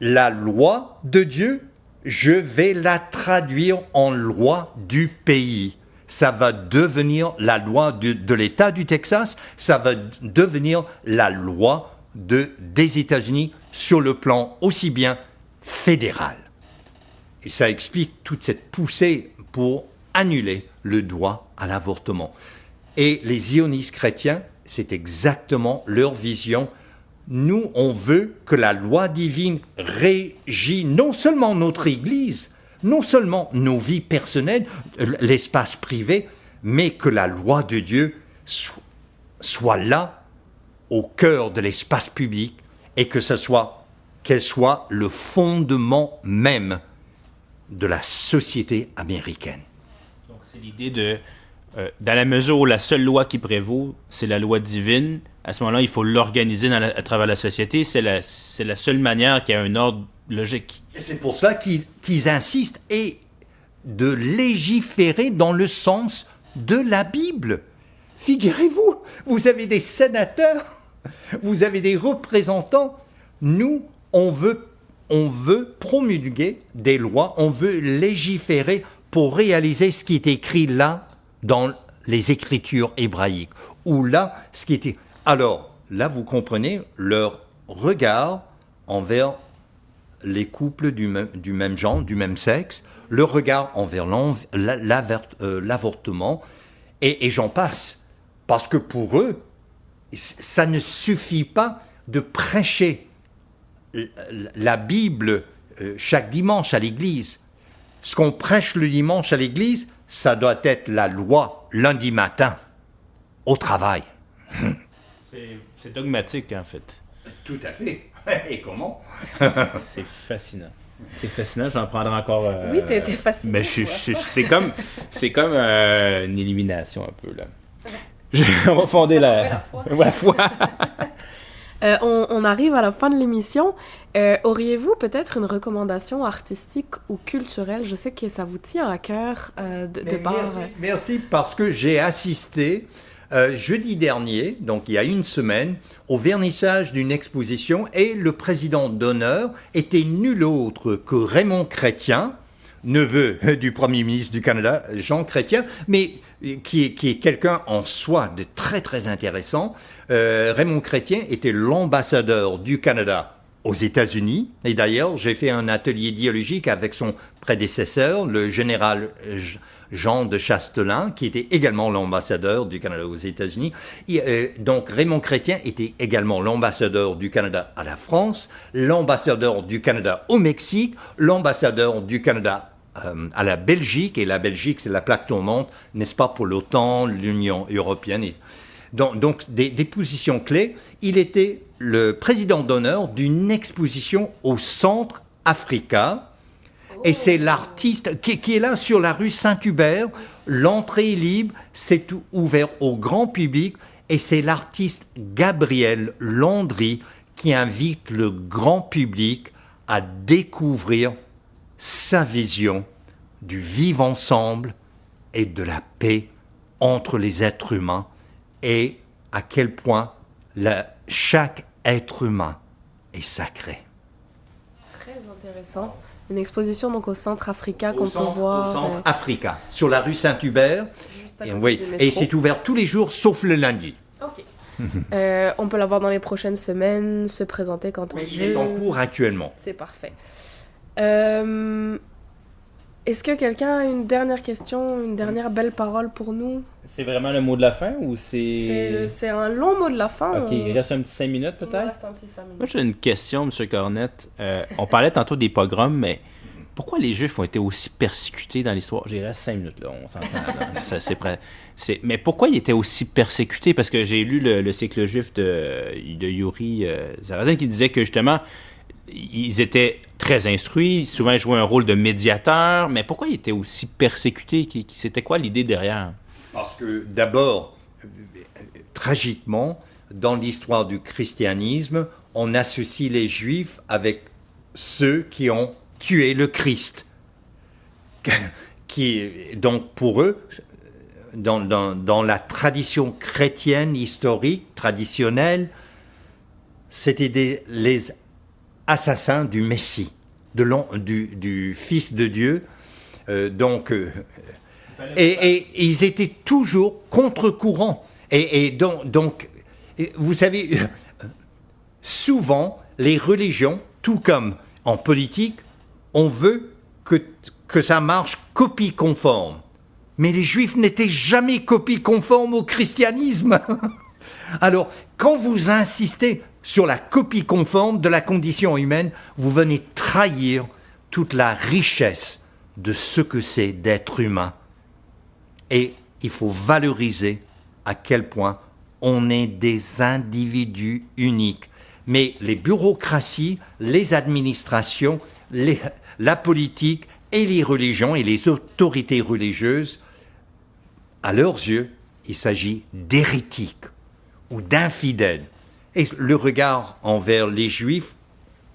La loi de Dieu, je vais la traduire en loi du pays. Ça va devenir la loi de l'État du Texas, ça va devenir la loi des États-Unis sur le plan aussi bien fédéral. Et ça explique toute cette poussée pour annuler le droit à l'avortement. Et les zionistes chrétiens, c'est exactement leur vision. Nous, on veut que la loi divine régisse non seulement notre Église, non seulement nos vies personnelles, l'espace privé, mais que la loi de Dieu soit là, au cœur de l'espace public, et qu'elle soit le fondement même de la société américaine. Donc c'est l'idée de, dans la mesure où la seule loi qui prévaut, c'est la loi divine, à ce moment-là, il faut l'organiser à travers la société. C'est la seule manière qu'il y ait un ordre logique. Et c'est pour ça qu'ils insistent et de légiférer dans le sens de la Bible. Figurez-vous, vous avez des sénateurs, vous avez des représentants. Nous, on veut promulguer des lois, on veut légiférer pour réaliser ce qui est écrit là dans les Écritures hébraïques. Ou là, ce qui était... Alors, là, vous comprenez leur regard envers les couples du même genre, du même sexe, le regard envers l'avortement, et j'en passe. Parce que pour eux, ça ne suffit pas de prêcher la Bible chaque dimanche à l'église. Ce qu'on prêche le dimanche à l'église, ça doit être la loi lundi matin, au travail. C'est dogmatique, en fait. Tout à fait. Et comment? C'est fascinant. C'est fascinant, j'en prendrai encore... Oui, t'es fascinant. Mais c'est comme une élimination un peu, là. On va fonder la foi. On arrive à la fin de l'émission. Auriez-vous peut-être une recommandation artistique ou culturelle? Je sais que ça vous tient à cœur de part... Merci, parce que j'ai assisté jeudi dernier, donc il y a une semaine, au vernissage d'une exposition et le président d'honneur était nul autre que Raymond Chrétien, neveu du Premier ministre du Canada, Jean Chrétien, mais qui est quelqu'un en soi de très très intéressant. Raymond Chrétien était l'ambassadeur du Canada aux États-Unis, et d'ailleurs j'ai fait un atelier dialogique avec son prédécesseur, le général Jean de Chastelain, qui était également l'ambassadeur du Canada aux États-Unis. Donc Raymond Chrétien était également l'ambassadeur du Canada à la France, l'ambassadeur du Canada au Mexique, l'ambassadeur du Canada à la Belgique, et la Belgique c'est la plaque tournante, n'est-ce pas, pour l'OTAN, l'Union européenne. Donc des positions clés. Il était le président d'honneur d'une exposition au Centre Africa. Et c'est l'artiste qui est là sur la rue Saint-Hubert. L'entrée est libre, c'est ouvert au grand public. Et c'est l'artiste Gabriel Landry qui invite le grand public à découvrir sa vision du vivre ensemble et de la paix entre les êtres humains. Et à quel point chaque être humain est sacré. Très intéressant. Une exposition donc au Centre Africa qu'on peut voir. Au Centre Africa, sur la rue Saint-Hubert. Et c'est ouvert tous les jours, sauf le lundi. Ok. On peut la voir dans les prochaines semaines, se présenter quand on veut. Il est en cours actuellement. C'est parfait. Est-ce que quelqu'un a une dernière question, une dernière belle parole pour nous? C'est vraiment le mot de la fin ou c'est... C'est un long mot de la fin. Ok, il reste un petit 5 minutes Il peut-être? reste un petit 5 minutes. Moi j'ai une question, M. Cornette. On parlait tantôt des pogroms, mais pourquoi les Juifs ont été aussi persécutés dans l'histoire? J'y reste 5 minutes, là, on s'entend. Là. C'est prêt. Mais pourquoi ils étaient aussi persécutés? Parce que j'ai lu le cycle juif de Yuri Zarazin qui disait que, justement, ils étaient très instruits, souvent ils jouaient un rôle de médiateur, mais pourquoi ils étaient aussi persécutés? C'était quoi l'idée derrière? Parce que, d'abord, tragiquement, dans l'histoire du christianisme, on associe les Juifs avec ceux qui ont tué le Christ. Donc, pour eux, dans la tradition chrétienne historique, traditionnelle, c'était les assassins du Messie, du Fils de Dieu. Et ils étaient toujours contre-courant. Et donc, vous savez, souvent, les religions, tout comme en politique, on veut que ça marche copie conforme. Mais les Juifs n'étaient jamais copie conforme au christianisme. Alors, quand vous insistez sur la copie conforme de la condition humaine, vous venez trahir toute la richesse de ce que c'est d'être humain. Et il faut valoriser à quel point on est des individus uniques. Mais les bureaucraties, les administrations, la politique et les religions et les autorités religieuses, à leurs yeux, il s'agit d'hérétiques ou d'infidèles. Et le regard envers les Juifs,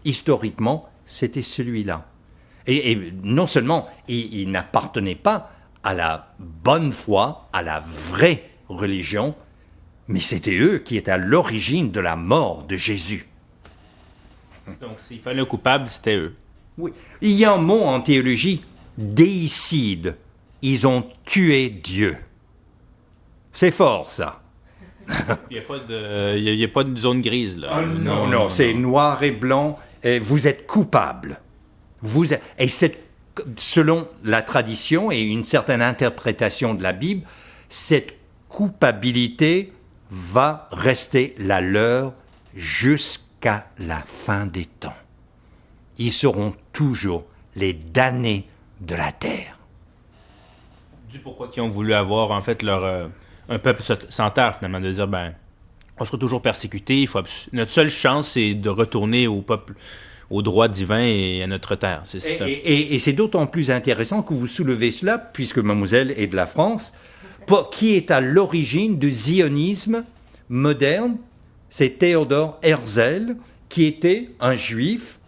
historiquement, c'était celui-là. Et non seulement ils n'appartenaient pas à la bonne foi, à la vraie religion, mais c'était eux qui étaient à l'origine de la mort de Jésus. Donc, s'il fallait un coupable, c'était eux. Oui. Il y a un mot en théologie, déicide. Ils ont tué Dieu. C'est fort, ça. Il n'y a pas de zone grise, là. Non, c'est noir et blanc. Et vous êtes coupable. Et selon la tradition et une certaine interprétation de la Bible, cette culpabilité va rester la leur jusqu'à la fin des temps. Ils seront toujours les damnés de la terre. Du pourquoi qu'ils ont voulu avoir, en fait, un peuple sans terre, finalement, de dire, on sera toujours persécuté, notre seule chance, c'est de retourner au peuple, au droit divin et à notre terre. Et c'est d'autant plus intéressant que vous soulevez cela, puisque mademoiselle est de la France, qui est à l'origine du zionisme moderne. C'est Théodore Herzl, qui était un juif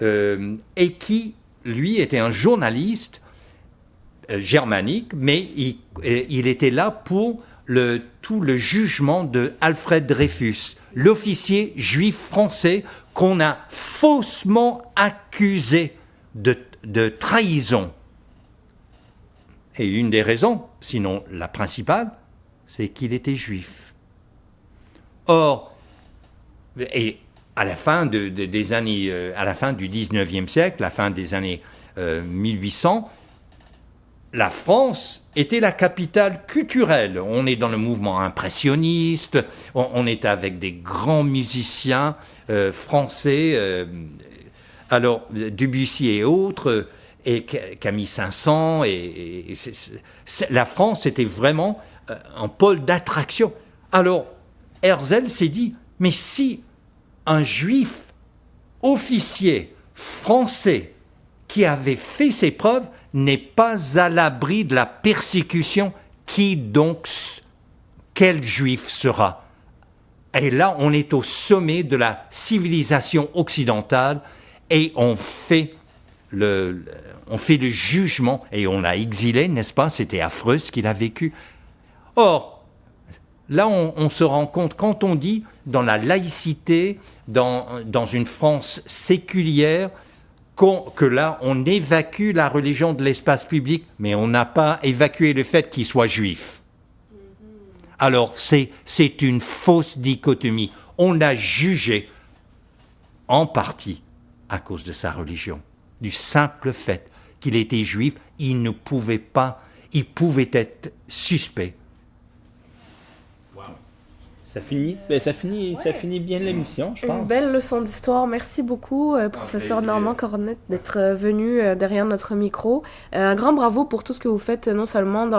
et qui, lui, était un journaliste germanique, mais il était là pour tout le jugement de Alfred Dreyfus, l'officier juif français qu'on a faussement accusé de trahison. Et une des raisons, sinon la principale, c'est qu'il était juif. Or, et à la fin des années, à la fin du 19e siècle, à la fin des années 1800, la France était la capitale culturelle. On est dans le mouvement impressionniste, on est avec des grands musiciens français, alors Debussy et autres, et Camille Saint-Saëns, la France était vraiment un pôle d'attraction. Alors Herzl s'est dit, mais si un juif officier français qui avait fait ses preuves n'est pas à l'abri de la persécution, quel juif sera? Et là, on est au sommet de la civilisation occidentale et on fait le jugement et on l'a exilé, n'est-ce pas? C'était affreux ce qu'il a vécu. Or, là, on se rend compte, quand on dit dans la laïcité, dans une France séculière, que là, on évacue la religion de l'espace public, mais on n'a pas évacué le fait qu'il soit juif. Alors, c'est une fausse dichotomie. On l'a jugé en partie à cause de sa religion, du simple fait qu'il était juif, il pouvait être suspect. Wow. Ça finit bien l'émission, je pense. Une belle leçon d'histoire. Merci beaucoup, professeur plaisir. Normand Cornette, d'être venu derrière notre micro. Un grand bravo pour tout ce que vous faites, non seulement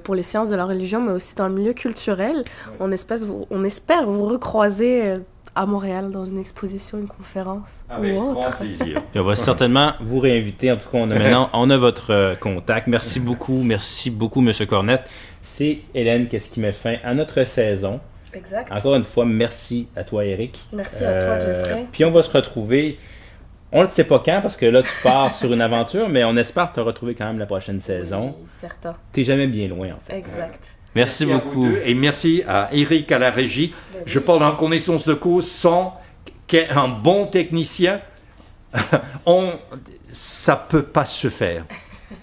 pour les sciences de la religion, mais aussi dans le milieu culturel. On espère vous recroiser à Montréal dans une exposition, une conférence Avec ou grand autre. plaisir. Et on va certainement vous réinviter. En tout cas, on a votre contact. Merci beaucoup, Monsieur Cornette. C'est Hélène, qu'est-ce qui met fin à notre saison. Exact. Encore une fois, merci à toi, Eric. Merci à toi, Jeffrey. Puis on va se retrouver. On ne sait pas quand, parce que là, tu pars sur une aventure, mais on espère te retrouver quand même la prochaine saison. Oui, certain. T'es jamais bien loin, en fait. Exact. Merci à beaucoup. vous deux, et merci à Eric à la régie. Je parle en connaissance de cause sans qu'un bon technicien, ça peut pas se faire.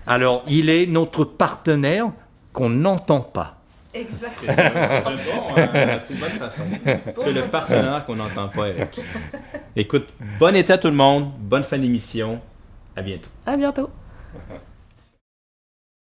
Alors, il est notre partenaire qu'on n'entend pas. Exact. C'est une bonne façon. C'est le partenaire qu'on n'entend pas, Eric. Écoute, bon été à tout le monde, bonne fin d'émission. À bientôt. À bientôt.